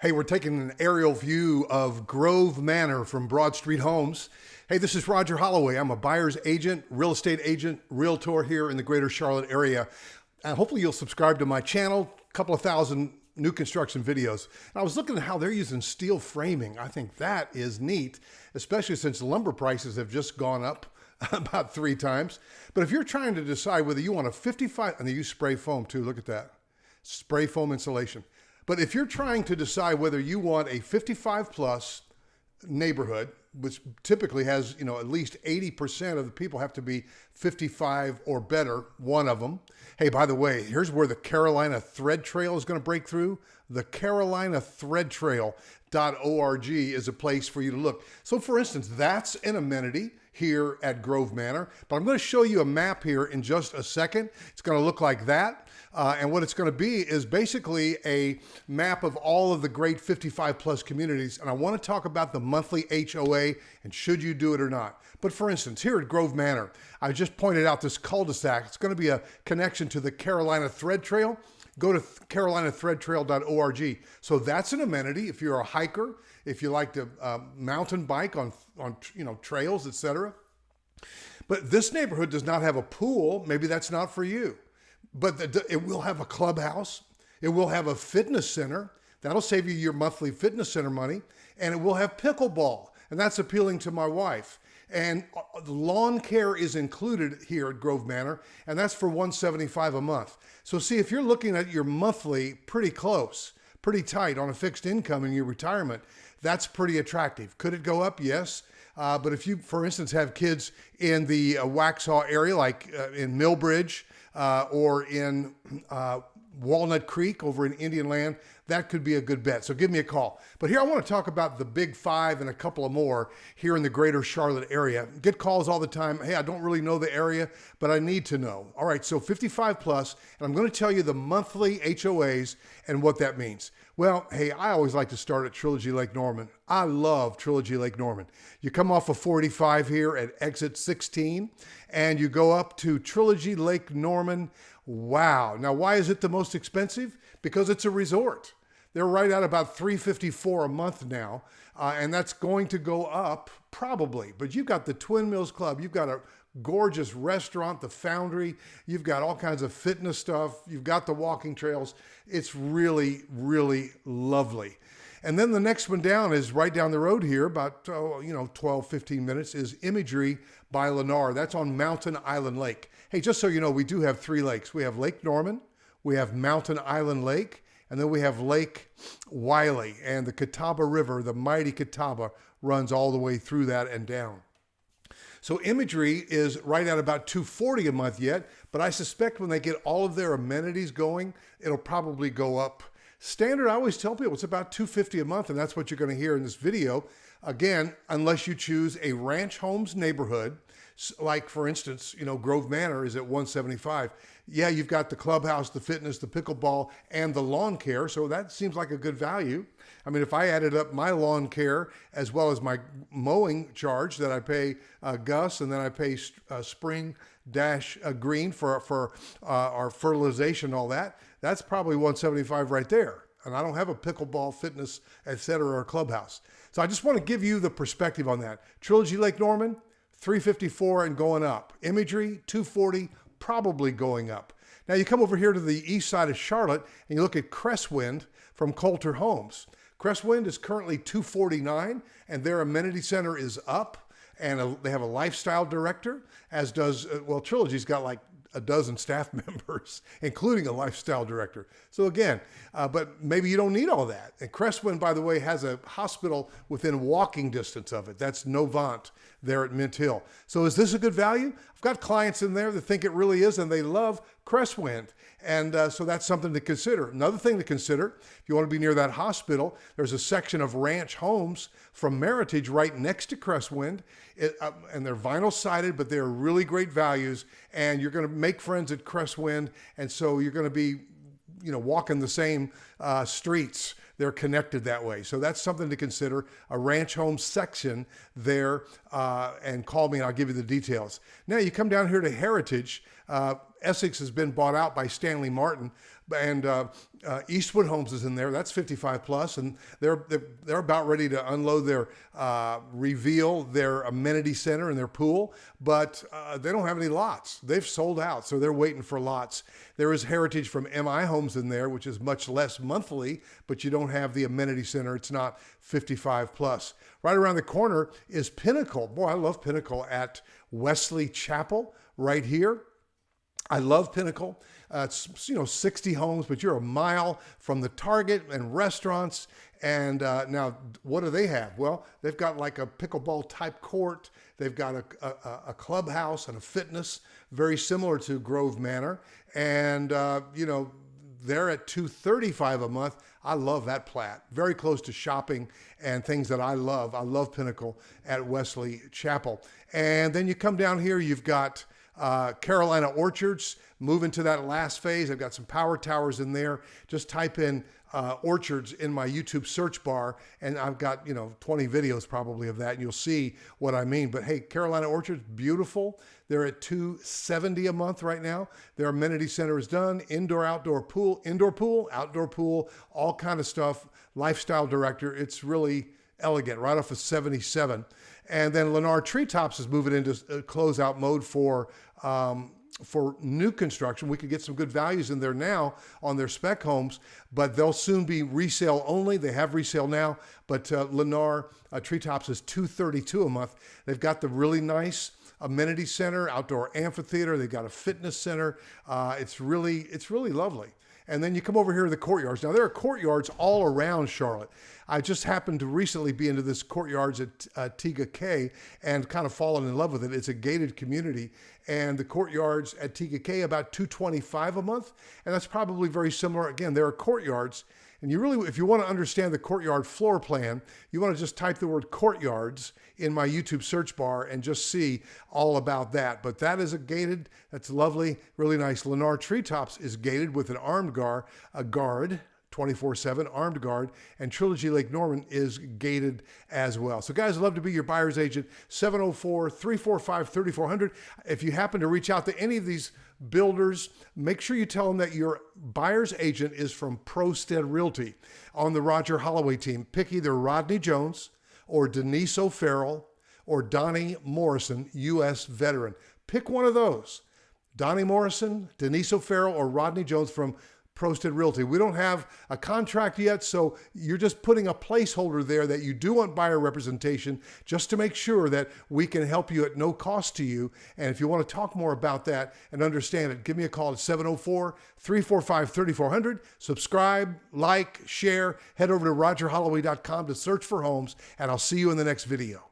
Hey, we're taking an aerial view of Grove Manor from Broad Street Homes. Hey, this is Roger Holloway. I'm a buyer's agent, real estate agent, realtor here in the greater Charlotte area. Hopefully you'll subscribe to my channel, a couple of thousand new construction videos. And I was looking at how they're using steel framing. I think that is neat, especially since lumber prices have just gone up about 3 times. But if you're trying to decide whether you want a 55, and they use spray foam too, look at that, spray foam insulation. But if you're trying to decide whether you want a 55 plus neighborhood, which typically has, at least 80% of the people have to be 55 or better, one of them. Hey, by the way, here's where the Carolina Thread Trail is going to break through. The Carolina Thread Trail.org is a place for you to look. So for instance, that's an amenity here at Grove Manor, but I'm going to show you a map here in just a second. It's going to look like that. And what it's going to be is basically a map of all of the great 55 plus communities. And I want to talk about the monthly HOA and should you do it or not. But for instance, here at Grove Manor, I just pointed out this cul-de-sac. It's going to be a connection to the Carolina Thread Trail. Go to carolinathreadtrail.org. So that's an amenity if you're a hiker, if you like to mountain bike on trails, etc. But this neighborhood does not have a pool. Maybe that's not for you. But it will have a clubhouse. It will have a fitness center. That'll save you your monthly fitness center money. And it will have pickleball. And that's appealing to my wife. And the lawn care is included here at Grove Manor. And that's for $175 a month. So see, if you're looking at your monthly pretty close, pretty tight on a fixed income in your retirement, that's pretty attractive. Could it go up? Yes. But if you, for instance, have kids in the Waxhaw area, like in Millbridge, or in Walnut Creek over in Indian Land, that could be a good bet. So give me a call. But here I want to talk about the big 5 and a couple of more here in the greater Charlotte area. Get calls all the time. Hey, I don't really know the area, but I need to know. All right, so 55 plus, and I'm going to tell you the monthly HOAs and what that means. Well, hey, I always like to start at Trilogy Lake Norman. I love Trilogy Lake Norman. You come off of 45 here at exit 16, and you go up to Trilogy Lake Norman. Wow. Now, why is it the most expensive? Because it's a resort. They're right at about $354 a month now, and that's going to go up probably. But you've got the Twin Mills Club. You've got a gorgeous restaurant, the Foundry. You've got all kinds of fitness stuff. You've got the walking trails. It's really, really lovely. And then the next one down is right down the road here, about 12, 15 minutes, is Imagery by Lennar. That's on Mountain Island Lake. Hey, just so you know, we do have 3 lakes. We have Lake Norman, we have Mountain Island Lake, and then we have Lake Wiley. And the Catawba River, the mighty Catawba, runs all the way through that and down. So Imagery is right at about $240 a month yet, but I suspect when they get all of their amenities going, it'll probably go up. Standard, I always tell people it's about $250 a month, and that's what you're going to hear in this video. Again, unless you choose a ranch homes neighborhood, like for instance, Grove Manor is at $175. Yeah, you've got the clubhouse, the fitness, the pickleball, and the lawn care. So that seems like a good value. I mean, if I added up my lawn care as well as my mowing charge that I pay Gus, and then I pay Spring Dash Green for our fertilization, all that, that's probably $175 right there. And I don't have a pickleball, fitness, etc., or clubhouse. So I just want to give you the perspective on that. Trilogy Lake Norman, $354 and going up. Imagery, $240, probably going up. Now you come over here to the east side of Charlotte and you look at Cresswind from Coulter Homes. Cresswind is currently $249 and their amenity center is up, and they have a lifestyle director, as does, Trilogy's got like a dozen staff members, including a lifestyle director. So again, but maybe you don't need all that. And Cresswind, by the way, has a hospital within walking distance of it. That's Novant there at Mint Hill. So is this a good value? I've got clients in there that think it really is, and they love Cresswind. And so that's something to consider. Another thing to consider, if you want to be near that hospital, there's a section of ranch homes from Meritage right next to Cresswind. And they're vinyl sided, but they're really great values. And you're going to make friends at Cresswind. And so you're going to be, walking the same streets. They're connected that way. So that's something to consider, a ranch home section there, and call me and I'll give you the details. Now you come down here to Heritage. Essex has been bought out by Stanley Martin, and Eastwood Homes is in there. That's 55 plus, and they're about ready to unload their reveal their amenity center and their pool, but they don't have any lots. They've sold out, so they're waiting for lots. There is Heritage from MI Homes in there, which is much less monthly, but you don't have the amenity center. It's not 55 plus. Right around the corner is Pinnacle. Boy, I love Pinnacle at Wesley Chapel right here. I love Pinnacle. It's 60 homes, but you're a mile from the Target and restaurants. And now, what do they have? Well, they've got like a pickleball type court. They've got a clubhouse and a fitness, very similar to Grove Manor. And they're at $235 a month. I love that plat. Very close to shopping and things that I love. I love Pinnacle at Wesley Chapel. And then you come down here, you've got Carolina Orchards. Moving to that last phase, I've got some power towers in there. Just type in Orchards in my YouTube search bar, and I've got 20 videos probably of that, and you'll see what I mean. But hey, Carolina Orchards, beautiful. They're at $270 a month right now. Their amenity center is done. Indoor, outdoor pool, outdoor pool, all kind of stuff. Lifestyle director. It's really elegant, right off of 77. And then Lennar Treetops is moving into closeout mode for new construction. We could get some good values in there now on their spec homes, but they'll soon be resale only. They have resale now, but Lennar Treetops is $232 a month. They've got the really nice amenity center, outdoor amphitheater. They've got a fitness center. It's really lovely. And then you come over here to the courtyards. Now, there are courtyards all around Charlotte. I just happened to recently be into this courtyards at Tega Cay and kind of fallen in love with it. It's a gated community. And the courtyards at Tega Cay, about $225 a month. And that's probably very similar. Again, there are courtyards. And you really, if you want to understand the courtyard floor plan, you want to just type the word courtyards in my YouTube search bar and just see all about that. But that is a gated, that's lovely, really nice. Lennar Treetops is gated with an armed guard, a guard, 24/7 armed guard, and Trilogy Lake Norman is gated as well. So guys, I'd love to be your buyer's agent, 704-345-3400. If you happen to reach out to any of these builders, make sure you tell them that your buyer's agent is from ProStead Realty on the Roger Holloway team. Pick either Rodney Jones or DENISE O'FARRELL or Donnie Morrison, U.S. veteran. Pick one of those. Donnie Morrison, DENISE O'FARRELL, or Rodney Jones from ProStead Realty. We don't have a contract yet, so you're just putting a placeholder there that you do want buyer representation just to make sure that we can help you at no cost to you. And if you want to talk more about that and understand it, give me a call at 704-345-3400. Subscribe, like, share, head over to rogerholloway.com to search for homes, and I'll see you in the next video.